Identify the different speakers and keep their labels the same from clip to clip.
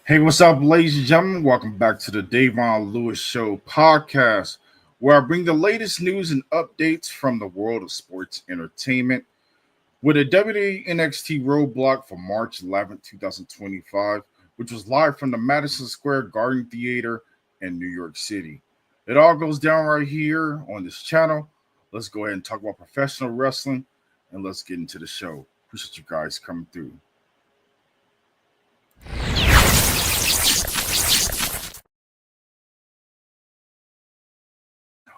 Speaker 1: Hey, what's up, ladies and gentlemen? Welcome back to the DaVon Lewis Show podcast, where I bring the latest news and updates from the world of sports entertainment with a WWE NXT Roadblock for March 11th, 2025, which was live from the Madison Square Garden Theater in New York City. It all goes down right here on this channel. Let's go ahead and talk about professional wrestling and let's get into the show. Appreciate you guys coming through.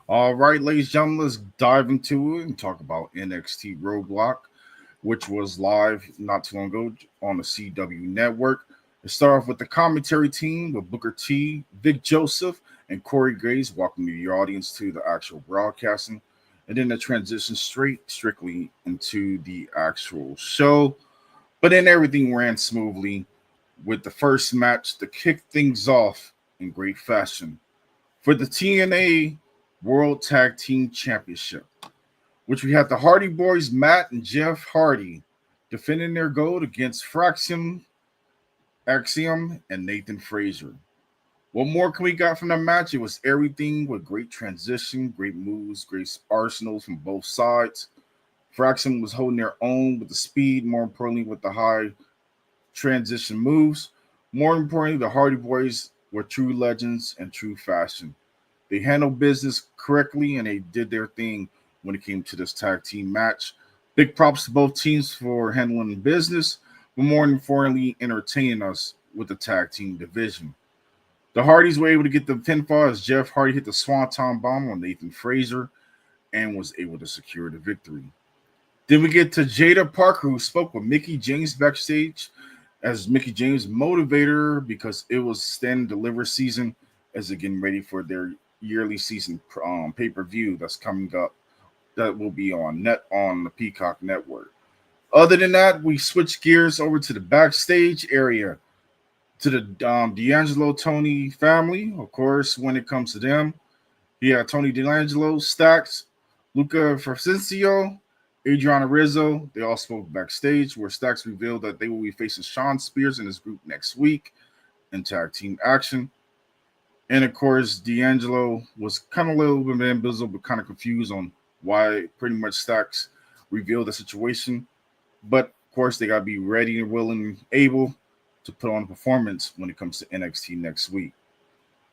Speaker 1: All right, ladies and gentlemen, let's dive into it and talk about NXT Roadblock, which was live not too long ago on the CW network. Let's start off with the commentary team with Booker T, Vic Joseph, and Corey Graves welcoming the audience to the actual broadcasting. And then the transition strictly into the actual show. But then everything ran smoothly with the first match to kick things off in great fashion. For the TNA World Tag Team Championship, which we have the Hardy Boyz, Matt and Jeff Hardy, defending their gold against Fraxiom, and Nathan Frazer. What more can we got from the match? It was everything with great transition, great moves, great arsenals from both sides. Fraxiom was holding their own with the speed, more importantly with the high transition moves. More importantly, the Hardy Boyz were true legends and true fashion. They handled business correctly and they did their thing when it came to this tag team match. Big props to both teams for handling business, but more importantly, entertaining us with the tag team division. The Hardys were able to get the pinfall as Jeff Hardy hit the Swanton Bomb on Nathan Frazer and was able to secure the victory. Then we get to Jada Parker, who spoke with Mickie James backstage as Mickie James motivated her because it was stand and deliver season as they're getting ready for their yearly season pay-per-view that's coming up that will be on the Peacock Network. Other than that, we switch gears over to the backstage area to the D'Angelo Tony family. Of course, when it comes to them, you have Tony D'Angelo, Stax, Luca Frasencio, Adriana Rizzo. They all spoke backstage where Stax revealed that they will be facing Sean Spears and his group next week in tag team action. And of course, D'Angelo was kind of a little bit bamboozled, but kind of confused on why pretty much Stax revealed the situation. But of course, they got to be ready and willing and able to put on a performance when it comes to NXT next week.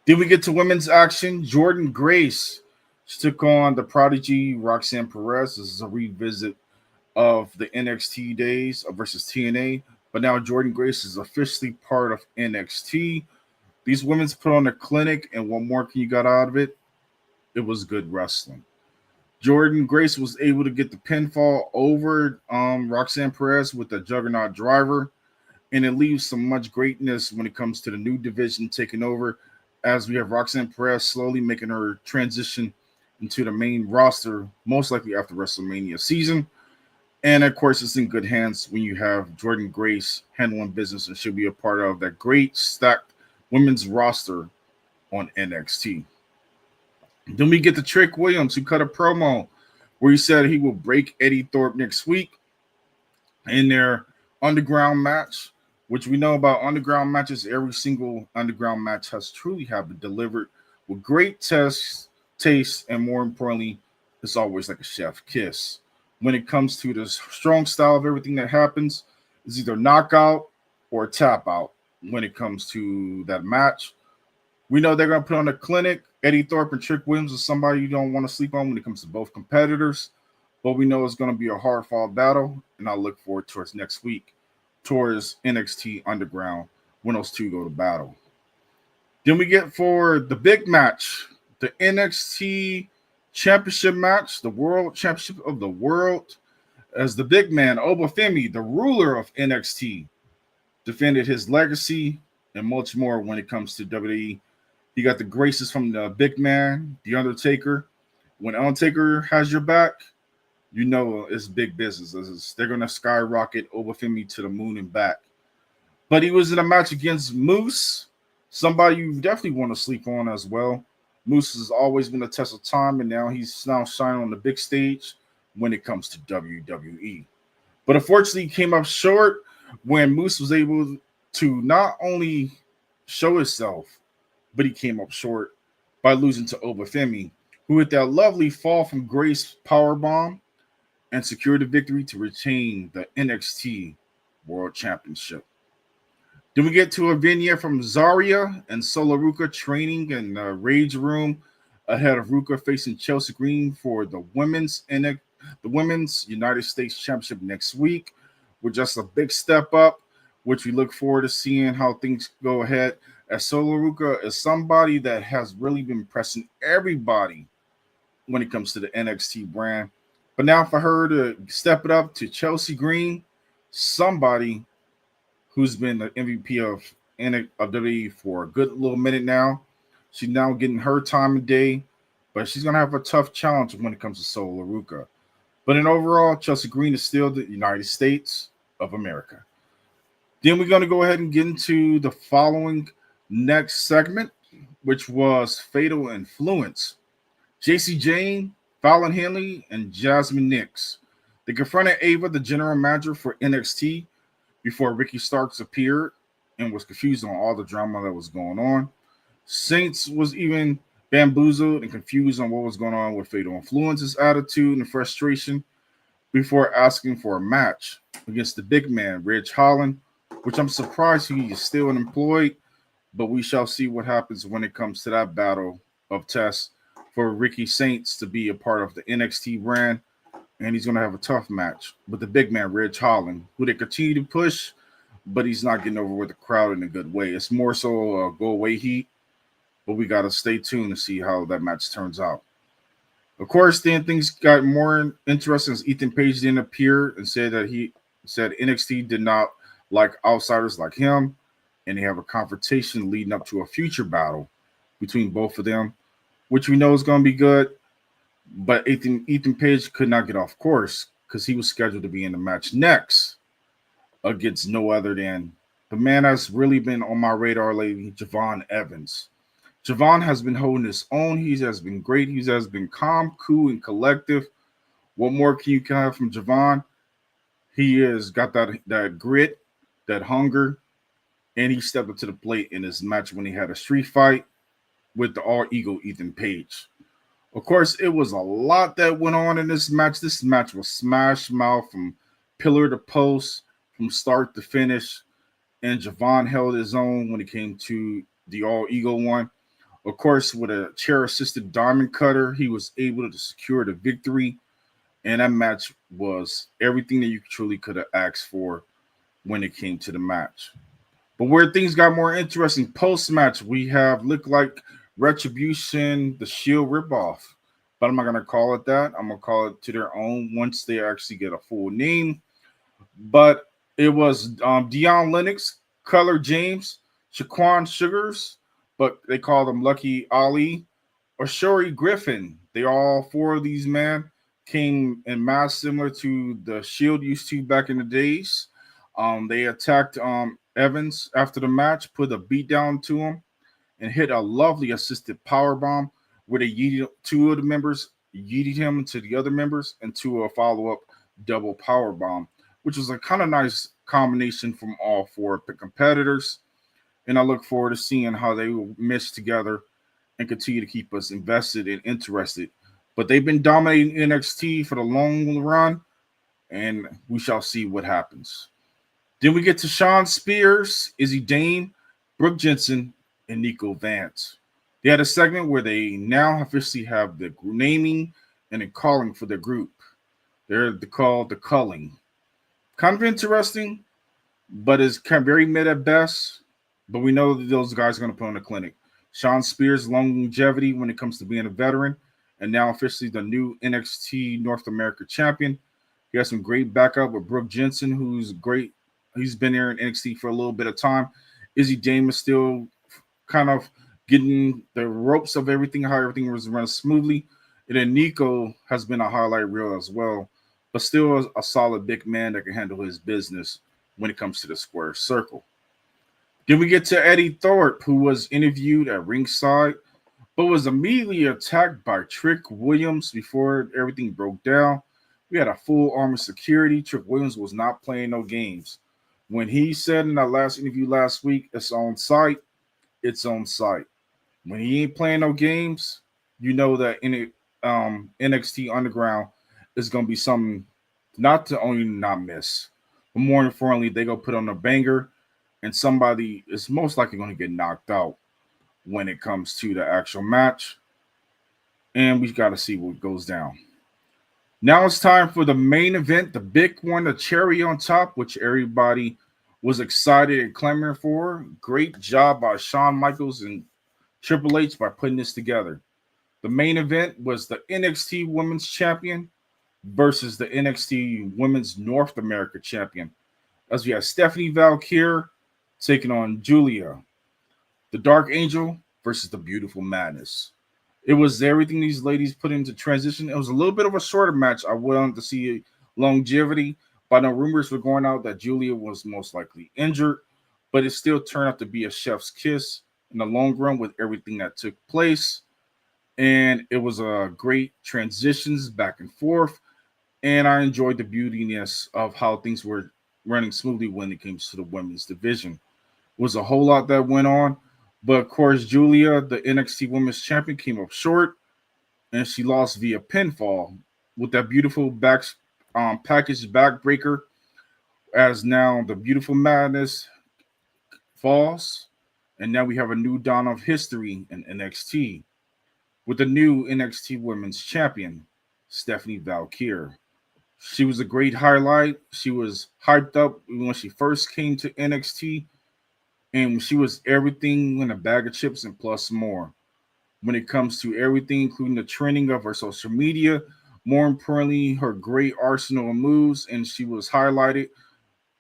Speaker 1: Then we get to women's action. Jordynne Grace, she took on the prodigy Roxanne Perez. This is a revisit of the NXT days versus TNA. But now Jordynne Grace is officially part of NXT. These women's put on a clinic, and what more can you got out of it? It was good wrestling. Jordynne Grace was able to get the pinfall over Roxanne Perez with the Juggernaut driver, and it leaves some much greatness when it comes to the new division taking over as we have Roxanne Perez slowly making her transition into the main roster, most likely after WrestleMania season. And of course, it's in good hands when you have Jordynne Grace handling business and she'll be a part of that great stacked women's roster on NXT. Then we get to Trick Williams, who cut a promo where he said he will break Eddie Thorpe next week in their underground match, which we know about underground matches. Every single underground match has truly have been delivered with great taste, and more importantly, it's always like a chef kiss. When it comes to the strong style of everything that happens, it's either knockout or tap out. When it comes to that match, we know they're going to put on a clinic. Eddie Thorpe and Trick Williams is somebody you don't want to sleep on when it comes to both competitors, but we know it's going to be a hard fought battle, and I look forward towards next week towards NXT Underground when those two go to battle. Then we get for the big match, the NXT Championship match, the World Championship of the World, as the big man, Oba Femi, the ruler of NXT, defended his legacy and much more when it comes to WWE. He got the graces from the big man, The Undertaker. When Undertaker has your back, you know it's big business. They're going to skyrocket Oba Femi to the moon and back. But he was in a match against Moose, somebody you definitely want to sleep on as well. Moose has always been a test of time, and now he's now shining on the big stage when it comes to WWE. But unfortunately, he came up short when Moose was able to not only show itself, but he came up short by losing to Oba Femi, who hit that lovely fall from Grace powerbomb and secured the victory to retain the NXT World Championship. Then we get to a vignette from Zarya and Solar Ruka training in the Rage Room ahead of Ruka facing Chelsea Green for the women's United States Championship next week, with just a big step up, which we look forward to seeing how things go ahead. As Solar Ruka is somebody that has really been pressing everybody when it comes to the NXT brand. But now for her to step it up to Chelsea Green, somebody who's been the MVP of WWE for a good little minute now. She's now getting her time of day, but she's going to have a tough challenge when it comes to Solar Ruka. But in overall, Chelsea Green is still the United States of America. Then we're going to go ahead and get into the following next segment, which was Fatal Influence. JC Jane, Fallon Henley, and Jasmine Nix. They confronted Ava, the general manager for NXT, before Ricky Starks appeared and was confused on all the drama that was going on. Saints was even bamboozled and confused on what was going on with Fatal Influence's attitude and frustration before asking for a match against the big man, Ridge Holland, which I'm surprised he is still unemployed, but we shall see what happens when it comes to that battle of tests for Ricky Saints to be a part of the NXT brand. And he's going to have a tough match with the big man, Ridge Holland, who they continue to push, but he's not getting over with the crowd in a good way. It's more so a go-away heat, but we got to stay tuned to see how that match turns out. Of course, then things got more interesting as Ethan Page didn't appear and said NXT did not like outsiders like him, and they have a confrontation leading up to a future battle between both of them, which we know is going to be good. But Ethan Page could not get off course because he was scheduled to be in the match next against no other than the man that's really been on my radar lately, Javon Evans. Javon has been holding his own. He has been great. He has been calm, cool, and collective. What more can you have from Javon? He has got that grit, that hunger, and he stepped up to the plate in his match when he had a street fight with the all-ego Ethan Page. Of course, it was a lot that went on in this match. This match was smash mouth from pillar to post, from start to finish. And Javon held his own when it came to the all-ego one. Of course, with a chair-assisted diamond cutter, he was able to secure the victory. And that match was everything that you truly could have asked for when it came to the match. But where things got more interesting post-match, we have looked like Retribution, the Shield ripoff. But I'm not going to call it that. I'm going to call it to their own once they actually get a full name. But it was Dion Lennox, Color James, Shaquan Sugars, but they call them Lucky Ali, or Shuri Griffin. They all four of these men came in mass similar to the Shield used to back in the days. They attacked Evans after the match, put a beat down to him, and hit a lovely assisted power bomb where they yeeted two of the members, yeeted him to the other members, and to a follow-up double power bomb, which was a kind of nice combination from all four competitors. And I look forward to seeing how they will mesh together and continue to keep us invested and interested. But they've been dominating NXT for the long run, and we shall see what happens. Then we get to Shawn Spears, Izzy Dane, Brooke Jensen, and Nico Vance. They had a segment where they now officially have the naming and the calling for their group. They're called the Culling. Kind of interesting, but it's kind of very mid at best. But we know that those guys are going to put on a clinic. Shawn Spears' longevity when it comes to being a veteran, and now officially the new NXT North America champion. He has some great backup with Brooke Jensen, who's great. He's been there in NXT for a little bit of time. Izzy Dane is still kind of getting the ropes of everything, how everything was run smoothly. And then Nico has been a highlight reel as well, but still a solid big man that can handle his business when it comes to the square circle. Then we get to Eddie Thorpe, who was interviewed at ringside, but was immediately attacked by Trick Williams before everything broke down. We had a full arm of security. Trick Williams was not playing no games. When he said in that last interview last week, it's on site, its own site. When he ain't playing no games, you know that NXT Underground is gonna be something not to only not miss, but more importantly, they go put on a banger, and somebody is most likely going to get knocked out when it comes to the actual match. And we got to see what goes down. Now it's time for the main event, the big one, the cherry on top, which everybody was excited and clamoring for. Great job by Shawn Michaels and Triple H by putting this together. The main event was the NXT Women's Champion versus the NXT Women's North America Champion. As we have Stephanie Vaquer taking on Giulia, the Dark Angel versus the Beautiful Madness. It was everything these ladies put into transition. It was a little bit of a shorter match. I wanted to see longevity, but no rumors were going out that Giulia was most likely injured, but it still turned out to be a chef's kiss in the long run with everything that took place. And it was a great transitions back and forth. And I enjoyed the beautiness of how things were running smoothly when it came to the women's division. It was a whole lot that went on. But of course, Giulia, the NXT Women's Champion, came up short, and she lost via pinfall with that beautiful package backbreaker. As now the Beautiful Madness falls, and now we have a new dawn of history in NXT with the new NXT Women's Champion, Stephanie Vaquer. She was a great highlight. She was hyped up when she first came to NXT, and she was everything in a bag of chips and plus more. When it comes to everything, including the trending of her social media, more importantly, her great arsenal of moves, and she was highlighted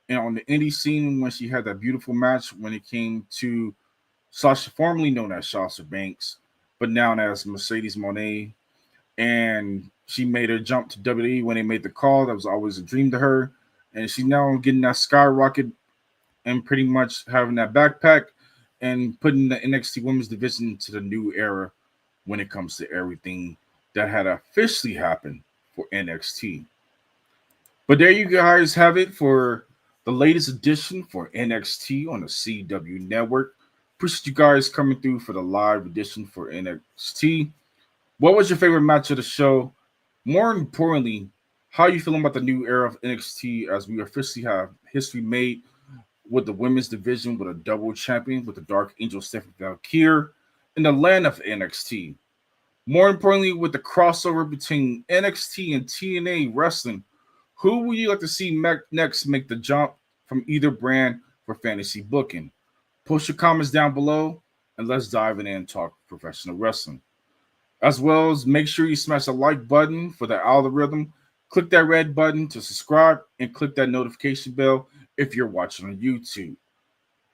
Speaker 1: and on the indie scene when she had that beautiful match when it came to Sasha, formerly known as Sasha Banks, but now as Mercedes Moné, and she made her jump to WWE when they made the call. That was always a dream to her, and she's now getting that skyrocket and pretty much having that backpack and putting the NXT Women's Division into the new era when it comes to everything that had officially happened for NXT. But there you guys have it for the latest edition for NXT on the CW Network. Appreciate you guys coming through for the live edition for NXT. What was your favorite match of the show? More importantly, how are you feeling about the new era of NXT as we officially have history made with the women's division with a double champion with the Dark Angel Stephanie Vaquer in the land of NXT? More importantly, with the crossover between NXT and TNA Wrestling, who would you like to see next make the jump from either brand for fantasy booking? Post your comments down below and let's dive in and talk professional wrestling. As well as make sure you smash the like button for the algorithm. Click that red button to subscribe and click that notification bell if you're watching on YouTube,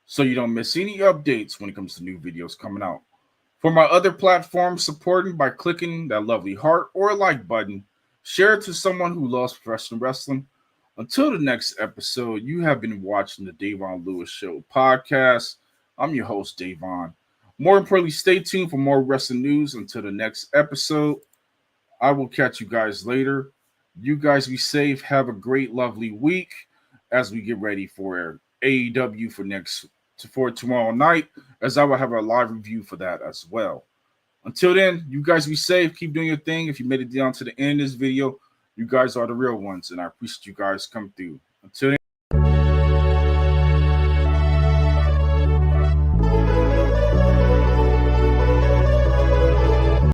Speaker 1: so you don't miss any updates when it comes to new videos coming out. For my other platforms, supporting by clicking that lovely heart or like button. Share it to someone who loves professional wrestling. Until the next episode, you have been watching the DaVon Lewis Show podcast. I'm your host, DaVon. More importantly, stay tuned for more wrestling news. Until the next episode, I will catch you guys later. You guys be safe. Have a great, lovely week as we get ready for AEW for tomorrow night, as I will have a live review for that as well. Until then, you guys be safe. Keep doing your thing. If you made it down to the end of this video, you guys are the real ones, and I appreciate you guys coming through. Until then.